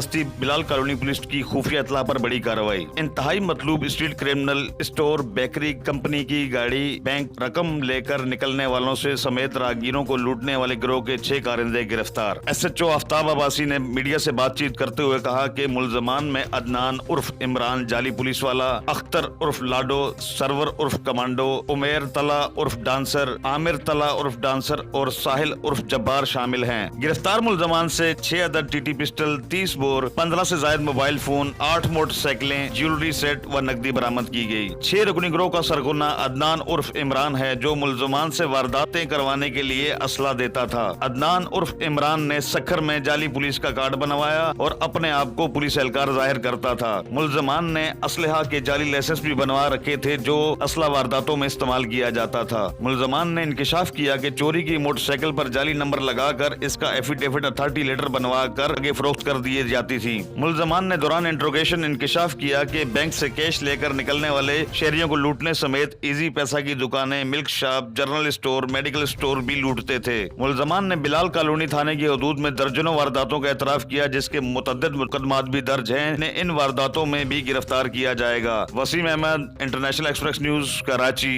बस्ती Bilal colony police की खुफिया इत्तला पर बड़ी कार्रवाई। इंतहाई मतलूब street criminal store bakery company की गाड़ी बैंक रकम लेकर निकलने वालों से समेत राहगीरों को लूटने वाले गिरोह के 6 कारिंदे गिरफ्तार। SHO आफ्ताब अब्बासी ने मीडिया से बातचीत करते हुए कहा कि मुल्जमान में अदनान उर्फ इमरान जाली पुलिस वाला, अख्तर उर्फ लाडो, सरवर उर्फ कमांडो, उमेर तला उर्फ डांसर, आमिर तला उर्फ डांसर और साहिल उर्फ जब्बार शामिल हैं। गिरफ्तार मुल्जमान से 6 अदद TT पिस्टल, 30 बोर, 15 से जायद मोबाइल फोन, 8 मोटरसाइकिलें, ज्वेलरी सेट व नकदी बरामद की गई। 6 रुकनी गिरोह का सरगना अदनान उर्फ इमरान है, जो मुल्जमान से वारदातें करवाने के लिए असला देता था। अदनान उर्फ इमरान ने सखर में जाली पुलिस का कार्ड बनवाया और अपने आप को पुलिस एहलकार जाहिर करता था। मुल्जमान ने असलहा के जाली लाइसेंस भी बनवा रखे थे, जो असला वारदातों में इस्तेमाल किया जाता था। मुल्जमान ने इंकिशाफ किया कि चोरी की मोटरसाइकिल पर जाली नंबर लगाकर इसका एफिडेविट अथॉरिटी लेटर बनवा कर आगे फरोख्त कर दिए जाती थी। मुल्जमान ने दौरान इंट्रोगेशन इंकिशाफ किया कि बैंक से कैश लेकर निकलने वाले शहरियों को लूटने समेत इजी पैसा की दुकानें, milk shop, general store, medical store भी लूटते थे। मुल्जमान ने बिलाल कॉलोनी थाने की हदूद में दर्जनों वारदातों का एतराफ किया, जिसके मुतअद्दिद मुकदमात भी दर्ज हैं। इन्हें इन वारदातों में भी गिरफ्तार किया जाएगा। Waseem Ahmed, international express news, Karachi.